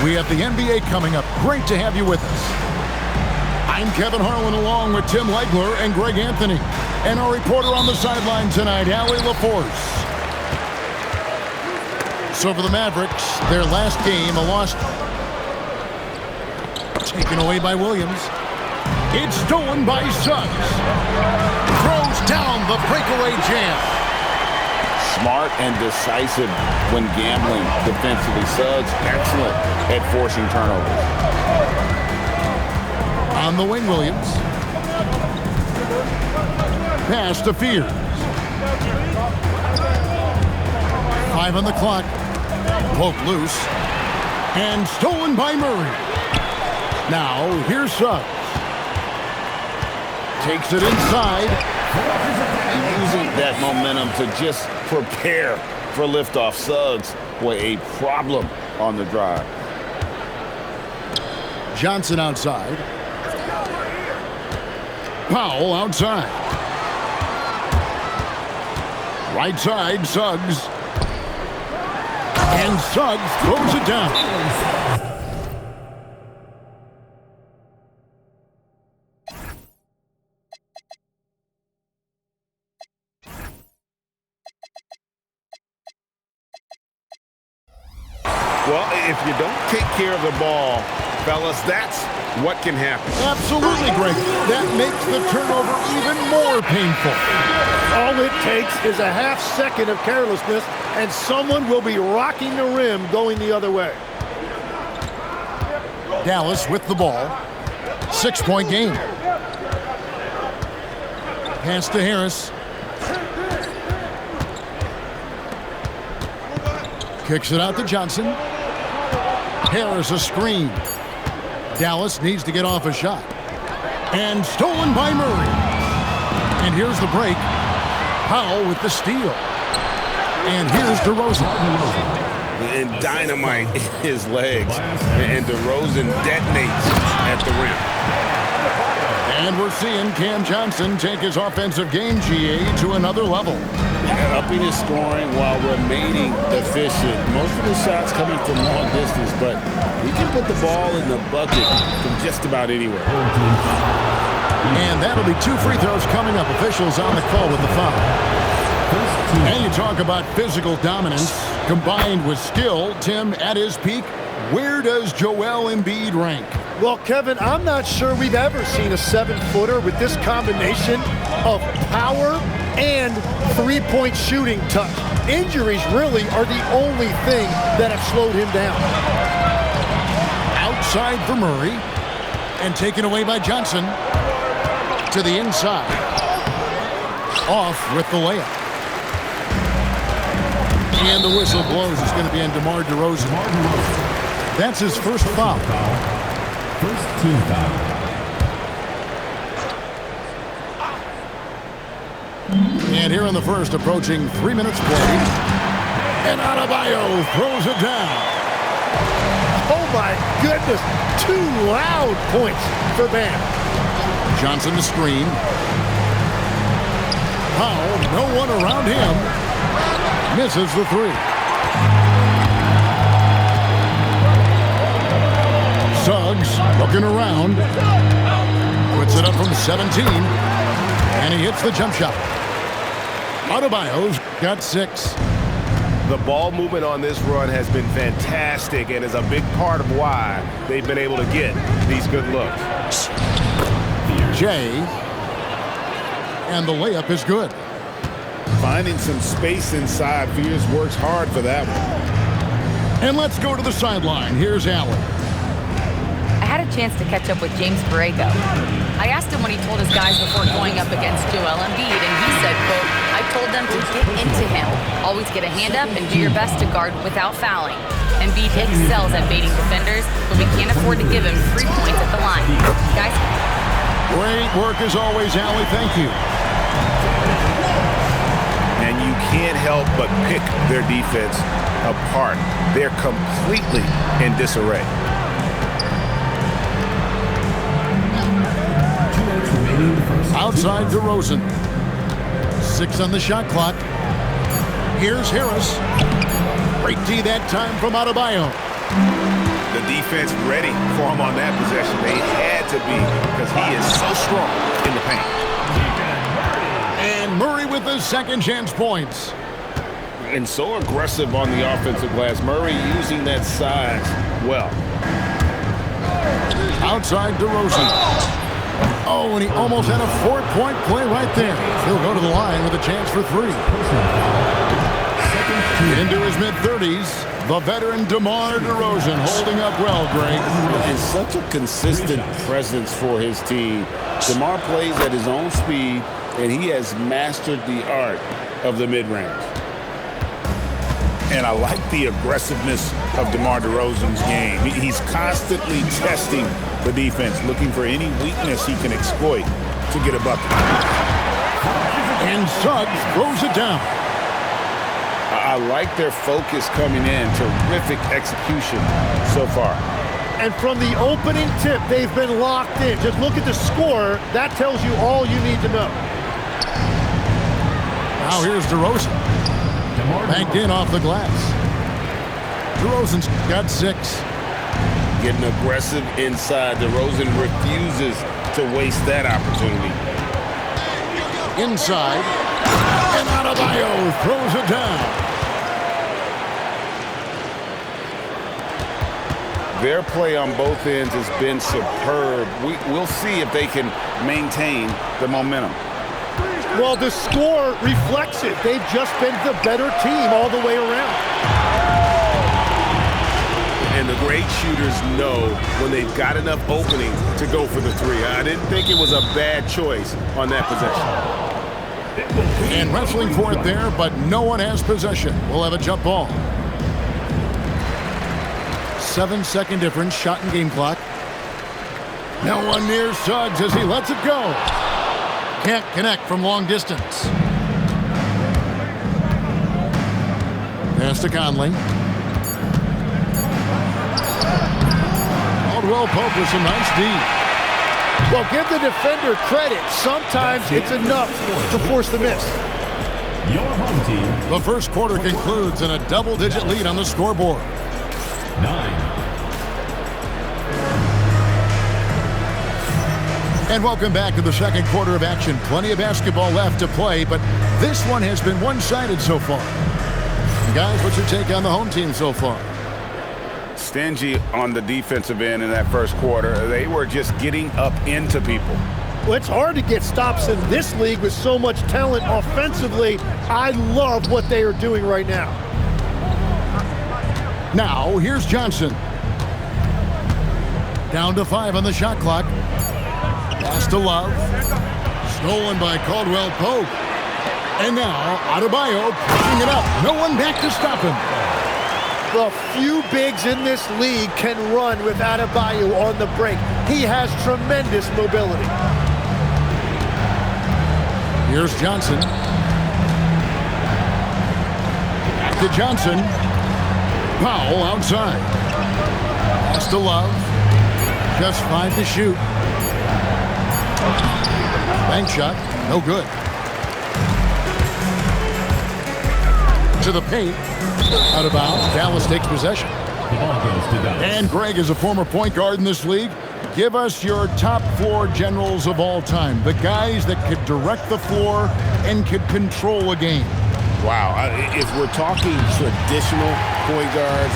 We have the NBA coming up. Great to have you with us. I'm Kevin Harlan along with Tim Legler and Greg Anthony. And our reporter on the sideline tonight, Allie LaForce. So for the Mavericks, their last game, a loss taken away by Williams. It's stolen by Suggs. Throws down the breakaway jam. Smart and decisive when gambling defensively. Suggs excellent at forcing turnovers. On the wing, Williams. Pass to Fears. 5 on the clock. Poke loose. And stolen by Murray. Now, here's Suggs. Takes it inside. Using that momentum to just prepare for liftoff. Suggs, boy, a problem on the drive. Johnson outside. Powell outside. Right side, Suggs. And Suggs throws it down. Well, if you don't take care of the ball, fellas, that's what can happen. Absolutely, Greg. That makes the turnover even more painful. All it takes is a half second of carelessness, and someone will be rocking the rim going the other way. Dallas with the ball. 6-point game. Pass to Harris. Kicks it out to Johnson. Harris a screen. Dallas needs to get off a shot. And stolen by Murray. And here's the break. Powell with the steal. And here's DeRozan. And dynamite in his legs. And DeRozan detonates at the rim. And we're seeing Cam Johnson take his offensive game, GA, to another level. Upping his scoring while remaining efficient. Most of his shots coming from long distance, but he can put the ball in the bucket from just about anywhere. And that'll be 2 free throws coming up. Officials on the call with the foul. And you talk about physical dominance combined with skill. Tim, at his peak, where does Joel Embiid rank? Well, Kevin, I'm not sure we've ever seen a 7-footer with this combination of power and three-point shooting touch. Injuries really are the only thing that have slowed him down. Outside for Murray. And taken away by Johnson. To the inside. Off with the layup. And the whistle blows. It's going to be on DeMar DeRozan. That's his first foul. First team foul. And here in the first, approaching 3 minutes played. And Adebayo throws it down. Oh my goodness, 2 loud points for Bam. Johnson the screen. Powell, no one around him. Misses the 3. Suggs looking around. Puts it up from 17. And he hits the jump shot. Adebayo's got 6. The ball movement on this run has been fantastic and is a big part of why they've been able to get these good looks. Jay. And the layup is good. Finding some space inside. Fears works hard for that one. And let's go to the sideline. Here's Allen. I had a chance to catch up with James Borrego. I asked him what he told his guys before going up against Joel Embiid, and he said, quote, I told them to get into him. Always get a hand up and do your best to guard without fouling. Embiid excels at baiting defenders, but we can't afford to give him 3 points at the line. Guys? Great work as always, Allie. Thank you. And you can't help but pick their defense apart. They're completely in disarray. Outside DeRozan. 6 on the shot clock. Here's Harris. Great D that time from Adebayo. the defense ready for him on that possession. They had to be because he is so strong in the paint. And Murray with the second chance points. And so aggressive on the offensive glass. Murray using that size well. Outside DeRozan. Oh, and he almost had a 4-point play right there. He'll go to the line with a chance for 3. Into his mid-30s, the veteran DeMar DeRozan holding up well, Greg. And such a consistent presence for his team. DeMar plays at his own speed, and he has mastered the art of the mid-range. And I like the aggressiveness of DeMar DeRozan's game. He's constantly testing the defense, looking for any weakness he can exploit to get a bucket. And Suggs throws it down. I like their focus coming in. Terrific execution so far. And from the opening tip, they've been locked in. Just look at the score. That tells you all you need to know. Now here's DeRozan. Banked in off the glass. DeRozan's got 6. Getting aggressive inside. DeRozan refuses to waste that opportunity. Inside. And Adebayo throws it down. Their play on both ends has been superb. We'll see if they can maintain the momentum. Well, the score reflects it. They've just been the better team all the way around. And the great shooters know when they've got enough opening to go for the 3. I didn't think it was a bad choice on that possession. And wrestling for it there, but no one has possession. We'll have a jump ball. 7-second difference, shot and game clock. No one near Suggs as he lets it go. Can't connect from long distance. Pass to Conley. Caldwell Pope with some nice D. Well, give the defender credit. Sometimes it's enough to force the miss. Your home team. The first quarter concludes in a double-digit lead on the scoreboard. 9. And welcome back to the second quarter of action. Plenty of basketball left to play, but this one has been one-sided so far. Guys, what's your take on the home team so far? Stingy on the defensive end in that first quarter. They were just getting up into people. Well, it's hard to get stops in this league with so much talent offensively. I love what they are doing right now. Now, here's Johnson. Down to 5 on the shot clock. Pass to Love. Stolen by Caldwell Pope. And now, Adebayo picking it up. No one back to stop him. The few bigs in this league can run with Adebayo on the break. He has tremendous mobility. Here's Johnson. Back to Johnson. Powell outside. Pass to Love. Just 5 to shoot. Bank shot. No good. To the paint. Out of bounds. Dallas takes possession. The ball goes to Dallas. And Greg is a former point guard in this league. Give us your top 4 generals of all time. The guys that could direct the floor and could control a game. Wow. If we're talking traditional point guards,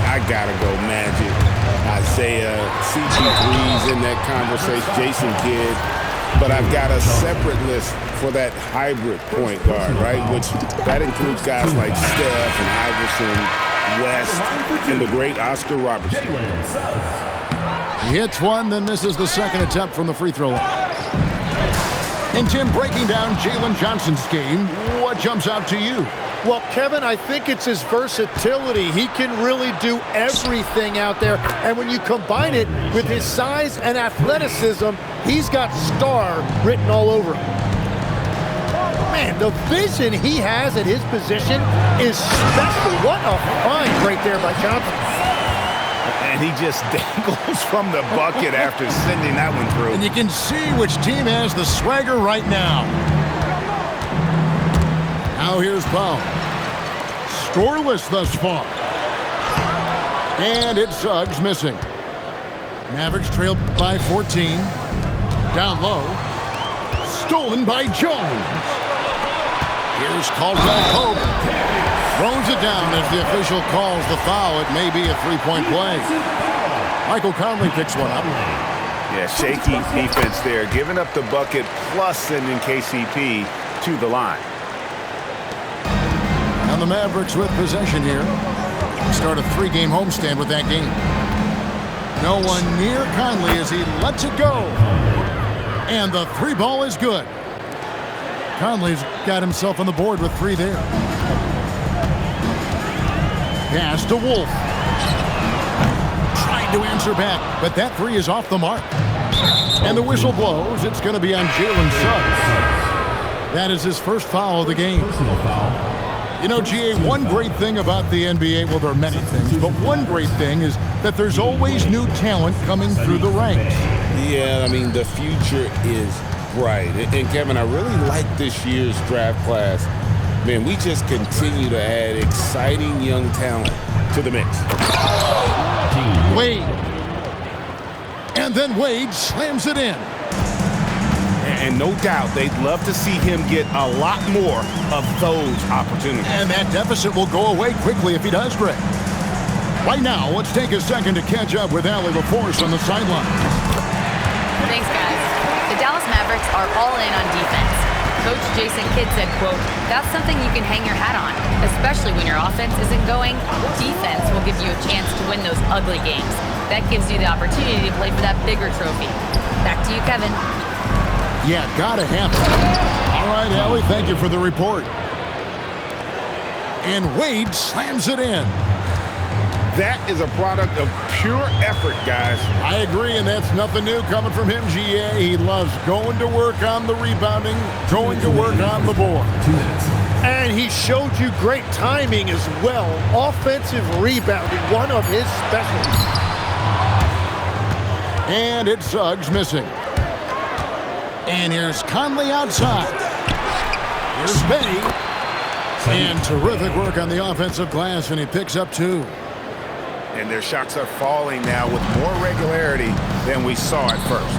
I got to go Magic. Isaiah, CP3's in that conversation, Jason Kidd. But I've got a separate list for that hybrid point guard, right? Which that includes guys like Steph and Iverson, West, and the great Oscar Robertson. He hits one, then misses the second attempt from the free throw line. And Tim, breaking down Jalen Johnson's game, what jumps out to you? Well, Kevin, I think it's his versatility. He can really do everything out there. And when you combine it with his size and athleticism, he's got star written all over him. Man, the vision he has at his position is special. What a find right there by Johnson. And he just dangles from the bucket after sending that one through. And you can see which team has the swagger right now. Now here's Powell. Scoreless thus far. And it's Suggs missing. Mavericks trailed by 14. Down low. Stolen by Jones. Here's Caldwell Pope. Throws it down as the official calls the foul. It may be a three-point play. Michael Conley picks one up. Yeah, shaky defense there. Giving up the bucket plus sending KCP to the line. And the Mavericks with possession here. Start a three-game homestand with that game. No one near Conley as he lets it go. And the three ball is good. Conley's got himself on the board with three there. Pass to Wolf. Tried to answer back, but that three is off the mark. And the whistle blows. It's going to be on Jalen Suggs. That is his first foul of the game. You know, GA, one great thing about the NBA, well, there are many things, but one great thing is that there's always new talent coming through the ranks. Yeah, I mean, the future is bright. And Kevin, I really like this year's draft class. Man, we just continue to add exciting young talent to the mix. Wade. And then Wade slams it in. And no doubt they'd love to see him get a lot more of those opportunities. And that deficit will go away quickly if he does, Greg. Right now, let's take a second to catch up with Allie LaForce on the sideline. Thanks, guys. The Dallas Mavericks are all in on defense. Coach Jason Kidd said, quote, "That's something you can hang your hat on, especially when your offense isn't going. Defense will give you a chance to win those ugly games. That gives you the opportunity to play for that bigger trophy." Back to you, Kevin. Yeah, gotta have it. All right, Allie, thank you for the report. And Wade slams it in. That is a product of pure effort, guys. I agree, and that's nothing new coming from him, GA. He loves going to work on the rebounding, going to work on the board. And he showed you great timing as well. Offensive rebounding, one of his specialties. And it's Suggs missing. And here's Conley outside. Here's Benny. And terrific work on the offensive glass, and he picks up two. And their shots are falling now with more regularity than we saw at first.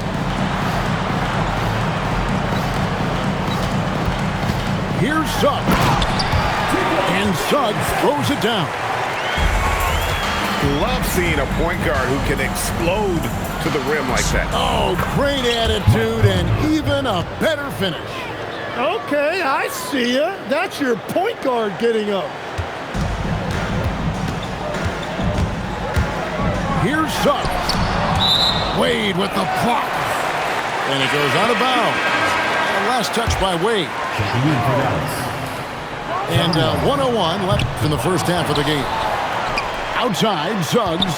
Here's Suggs. And Suggs throws it down. Love seeing a point guard who can explode to the rim like that. Oh, great attitude and even a better finish. Okay, I see ya. That's your point guard getting up. Here's Suggs. Wade with the block. And it goes out of bounds. Last touch by Wade. And 1:01 left in the first half of the game. Outside, Suggs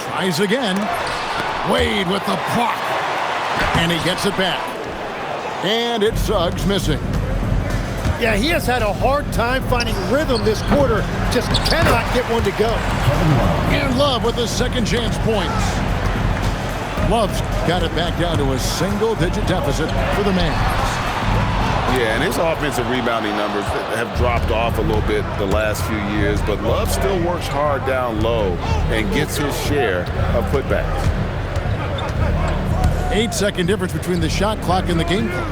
tries again. Wade with the block. And he gets it back. And it's Suggs missing. Yeah, he has had a hard time finding rhythm this quarter. Just cannot get one to go. And Love with his second chance points. Love's got it back down to a single-digit deficit for the Mavs. Yeah, and his offensive rebounding numbers have dropped off a little bit the last few years, but Love still works hard down low and gets his share of putbacks. 8-second difference between the shot clock and the game clock.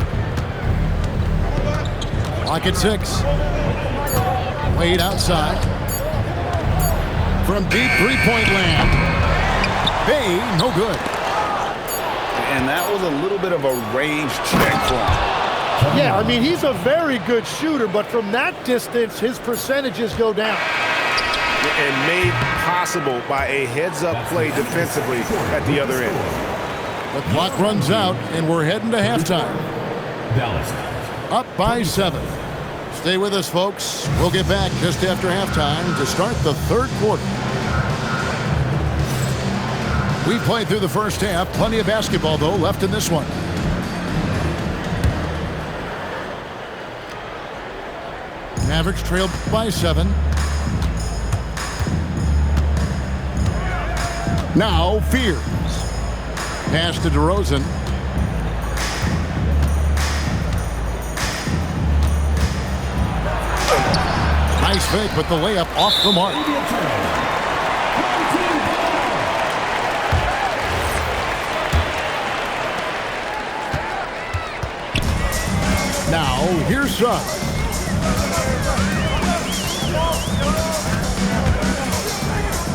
Clock at 6. Wade outside. From deep three-point land. Bay, no good. And that was a little bit of a range check for him. Yeah, I mean, he's a very good shooter, but from that distance, his percentages go down. And made possible by a heads-up play defensively at the other end. The clock runs out, and we're heading to halftime. Dallas. Up by 7. Stay with us, folks. We'll get back just after halftime to start the third quarter. We played through the first half. Plenty of basketball, though, left in this one. Mavericks trailed by 7. Now Fears. Pass to DeRozan. Nice fake, but the layup off the mark. Now, here's Suggs.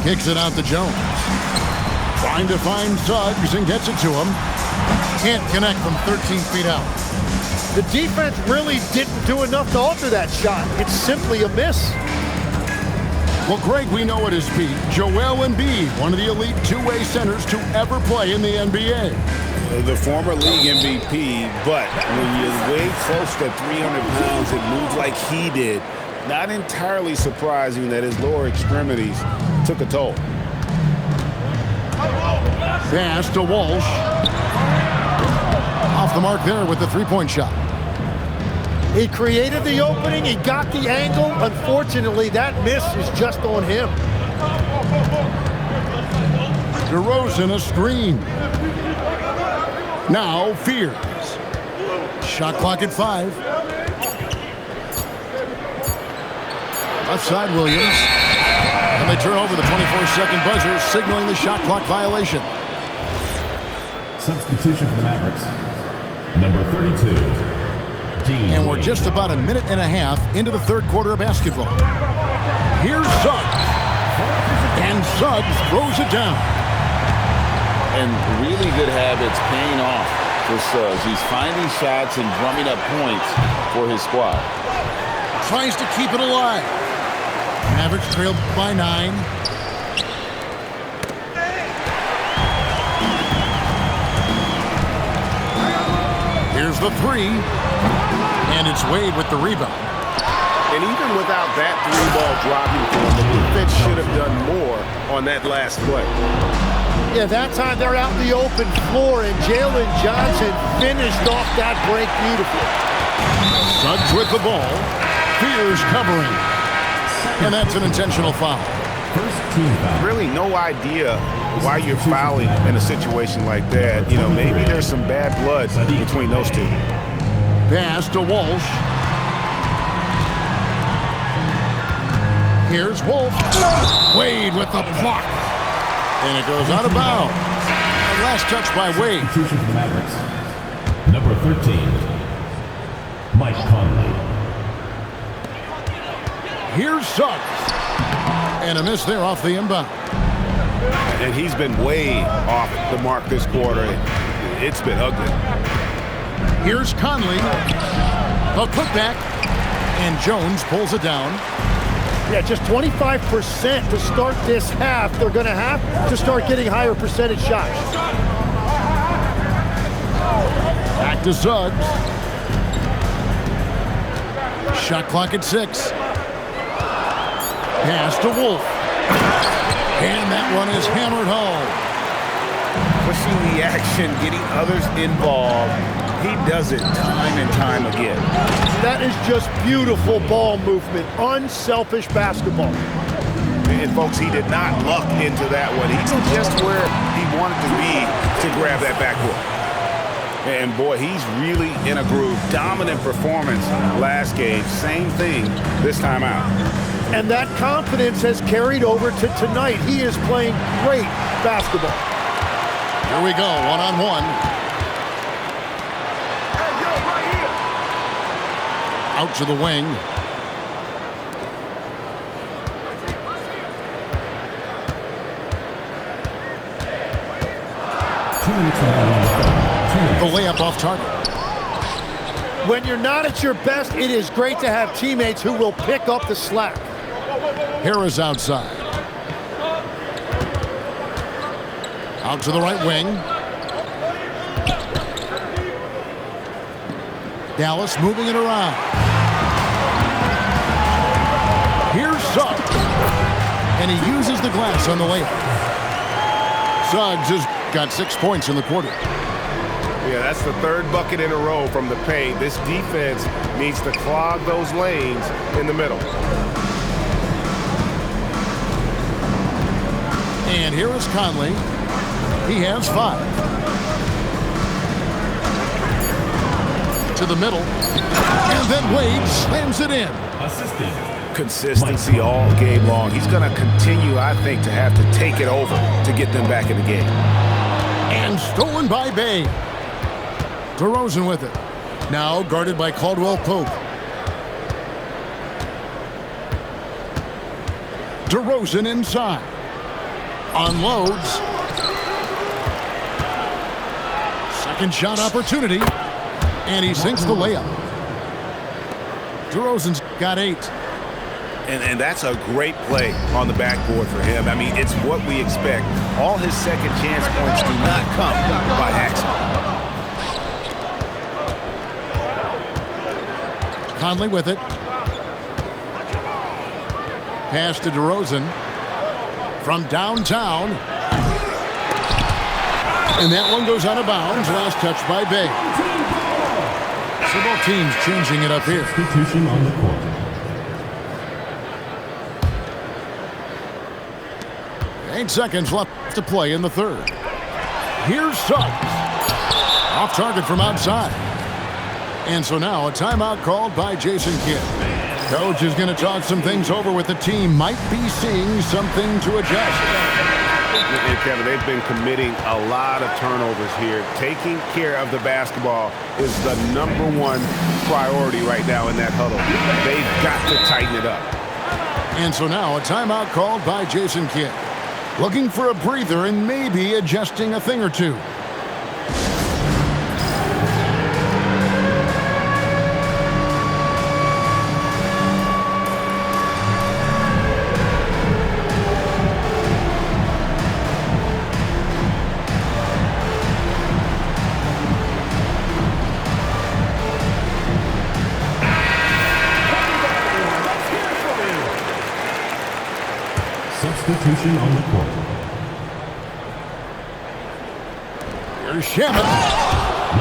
Kicks it out to Jones. Trying to find Suggs and gets it to him. Can't connect from 13 feet out. The defense really didn't do enough to alter that shot. It's simply a miss. Well, Greg, we know at his peak, Joel Embiid, one of the elite two-way centers to ever play in the NBA. The former league MVP, but when you weigh close to 300 pounds and move like he did, not entirely surprising that his lower extremities took a toll. Pass to Walsh. Off the mark there with the three-point shot. He created the opening. He got the angle. Unfortunately, that miss is just on him. DeRozan a screen. Now Fears. Shot clock at 5. Left side Williams. And they turn over the 24-second buzzer, signaling the shot clock violation. Substitution for the Mavericks. Number 32. And we're just about a minute and a half into the third quarter of basketball. Here's Suggs. And Suggs throws it down. And really good habits paying off for Suggs. He's finding shots and drumming up points for his squad. Tries to keep it alive. Mavericks trailed by 9. Here's the 3. And it's Wade with the rebound. And even without that three-ball dropping for him, the defense should have done more on that last play. Yeah, that time they're out in the open floor, and Jalen Johnson finished off that break beautifully. Suggs with the ball. Fears covering. And that's an intentional foul. First team foul. Really no idea why you're fouling in a situation like that. You know, maybe there's some bad blood between those two. Pass to Walsh. Here's Wolf. Wade with the block. And it goes out of bounds. And last touch by Wade. Substitution for the Mavericks. Number 13. Mike Conley. Here's Suggs. And a miss there off the inbound. And he's been way off the mark this quarter. It's been ugly. Here's Conley. A putback. And Jones pulls it down. Yeah, just 25% to start this half. They're going to have to start getting higher percentage shots. Back to Suggs. Shot clock at 6. Pass to Wolf. And that one is hammered home. Pushing the action, getting others involved. He does it time and time again. That is just beautiful ball movement, unselfish basketball. And folks, he did not luck into that one. He's just where he wanted to be to grab that backboard. And boy, he's really in a groove. Dominant performance last game. Same thing this time out. And that confidence has carried over to tonight. He is playing great basketball. Here we go, one-on-one. Out to the wing. The layup off target. When you're not at your best, it is great to have teammates who will pick up the slack. Harris outside. Out to the right wing. Dallas moving it around. Here's Suggs. And he uses the glass on the layup. Suggs has got 6 points in the quarter. Yeah, that's the third bucket in a row from the paint. This defense needs to clog those lanes in the middle. And here is Conley. He has 5. To the middle. And then Wade slams it in. Assisting. Consistency all game long. He's going to continue, I think, to have to take it over to get them back in the game. And stolen by Bay. DeRozan with it. Now guarded by Caldwell Pope. DeRozan inside. Unloads. Second shot opportunity. And he sinks the layup. DeRozan's got 8. And that's a great play on the backboard for him. I mean, it's what we expect. All his second chance points do not come by accident. Conley with it. Pass to DeRozan from downtown. And that one goes out of bounds. Last touch by Bay. So both teams changing it up here. Substitution on the court. 8 seconds left to play in the third. Here's Suggs. Off target from outside. And so now a timeout called by Jason Kidd. Coach is going to talk some things over with the team. Might be seeing something to adjust. And Kevin, they've been committing a lot of turnovers here. Taking care of the basketball is the #1 priority right now in that huddle. They've got to tighten it up. And so now a timeout called by Jason Kidd. Looking for a breather and maybe adjusting a thing or two. Substitution on the court. Here's Shaman.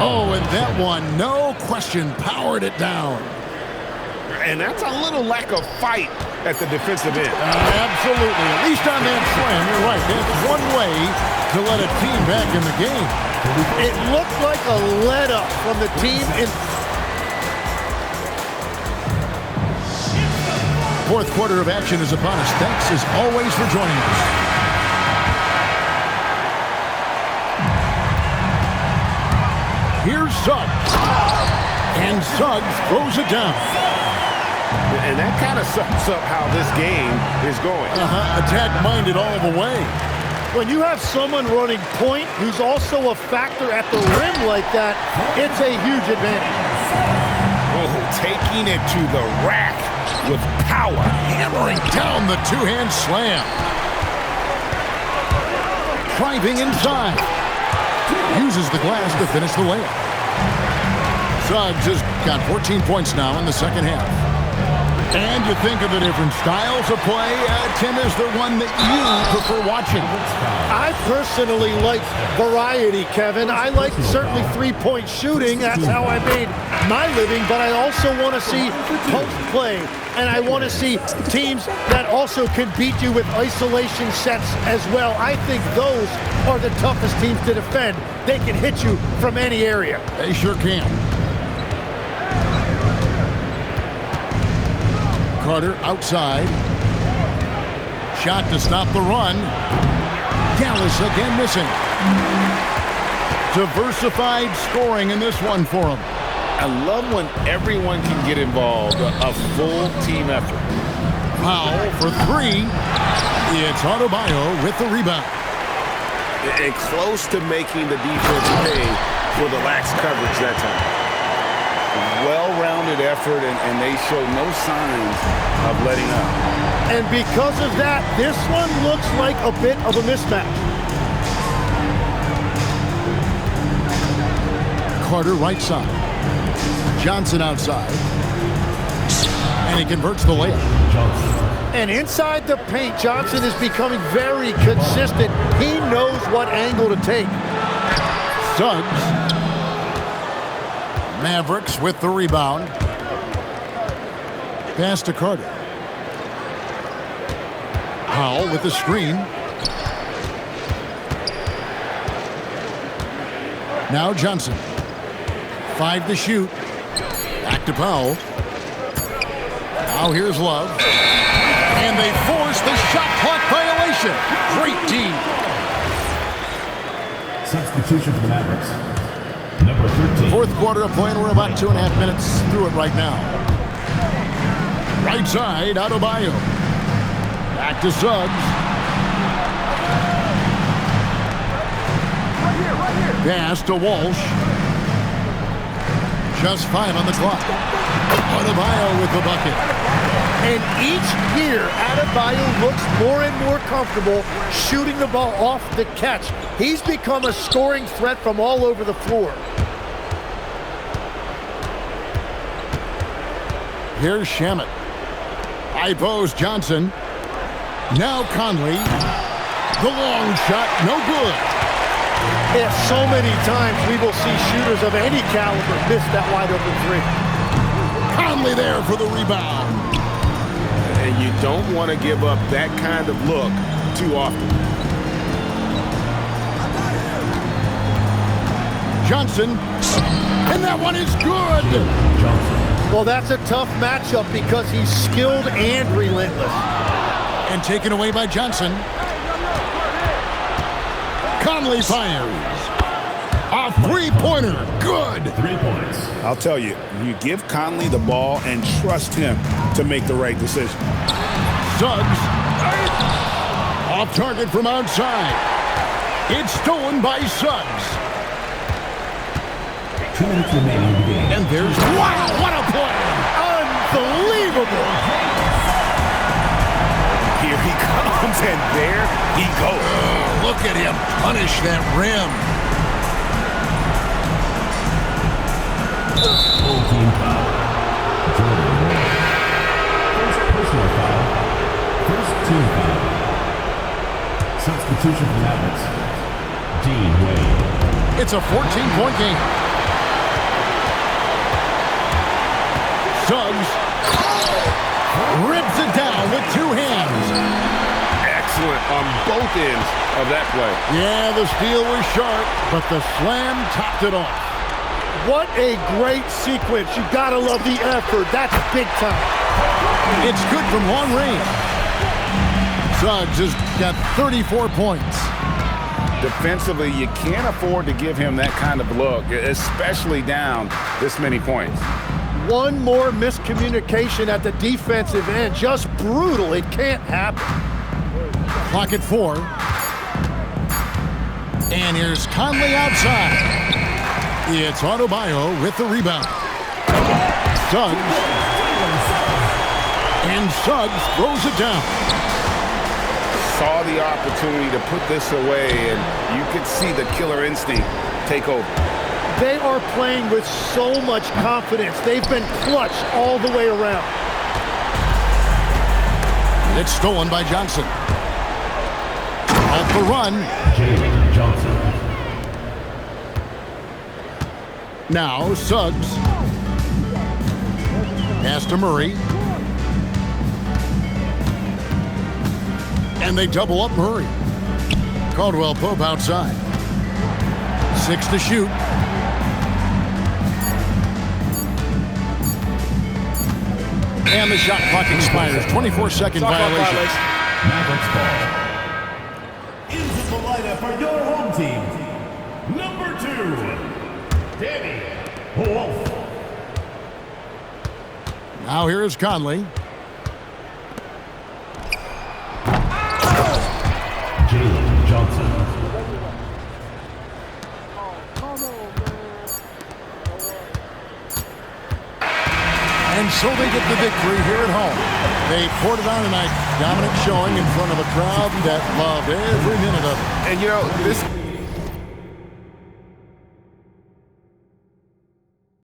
Oh, and that one, no question, powered it down. And that's a little lack of fight at the defensive end. Absolutely. At least on that slam, you're right. That's one way to let a team back in the game. It looked like a let-up from the team in. Fourth quarter of action is upon us. Thanks as always for joining us. Here's Suggs. And Suggs throws it down. And that kind of sums up how this game is going. Attack-minded all the way. When you have someone running point who's also a factor at the rim like that, it's a huge advantage. Oh, taking it to the rack with power. Hammering down the two-hand slam. Driving inside. Uses the glass to finish the layup. Suggs has got 14 points now in the second half. And you think of the different styles of play. Tim, is there one that you prefer watching? I personally like variety, Kevin. I like certainly three-point shooting. That's how I made my living. But I also want to see post play. And I want to see teams that also can beat you with isolation sets as well. I think those are the toughest teams to defend. They can hit you from any area. They sure can. Carter outside. Shot to stop the run. Dallas again missing. Diversified scoring in this one for him. I love when everyone can get involved, a full team effort. Powell for 3. It's Adebayo with the rebound. And close to making the defense pay for the lax coverage that time. Well-rounded effort, and they show no signs of letting up. And because of that, this one looks like a bit of a mismatch. Carter right side. Johnson outside. And he converts the layup. And inside the paint, Johnson is becoming very consistent. He knows what angle to take. Suggs. Mavericks with the rebound. Pass to Carter. Powell with the screen. Now Johnson. 5 to shoot. Back to Powell. Now here's Love. And they force the shot clock violation. Great team. Substitution for the Mavericks. Number 13. Fourth quarter of play, and we're about 2.5 minutes through it right now. Right side, Adebayo. Back to Suggs. Pass to Walsh. Just 5 on the clock. Adebayo with the bucket. And each year, Adebayo looks more and more comfortable shooting the ball off the catch. He's become a scoring threat from all over the floor. Here's Shamet. High post, Johnson. Now Conley. The long shot, no good. Yeah, so many times we will see shooters of any caliber miss that wide open three. Conley there for the rebound. And you don't want to give up that kind of look too often. Johnson. And that one is good. Well, that's a tough matchup because he's skilled and relentless. And taken away by Johnson. Conley fires. A three-pointer. Good. 3 points. I'll tell you, you give Conley the ball and trust him to make the right decision. Suggs. Off target from outside. It's stolen by Suggs. 2 minutes remaining in the game. And there's... Wow, what a play! Unbelievable! Here he comes, and there he goes. Look at him punish that rim. Full team foul. Jordan Wade. First personal foul. First team foul. Substitution for Mavericks. Dean Wade. It's a 14-point game. Suggs rips it down with 2 hands. Excellent on both ends of that play. Yeah, the steal was sharp, but the slam topped it off. What a great sequence. You gotta love the effort. That's big time. It's good from long range. Suggs has got 34 points. Defensively, you can't afford to give him that kind of look, especially down this many points. One more miscommunication at the defensive end. Just brutal. It can't happen. Clock at 4. And here's Conley outside. It's Adebayo with the rebound. Suggs. And Suggs throws it down. Saw the opportunity to put this away, and you could see the killer instinct take over. They are playing with so much confidence. They've been clutch all the way around. It's stolen by Johnson. Off the run. Jalen Johnson. Now Suggs. Pass to Murray. And they double up Murray. Caldwell Pope outside. 6 to shoot. And the shot clock expires. 24-second violation. Mavericks ball. Into the lineup for your home team. Number 2, Danny Wolf. Now here is Conley. Jalen Johnson. And so they get the victory here at home. They poured it on tonight. Dominant showing in front of a crowd that loved every minute of it. And, you know, this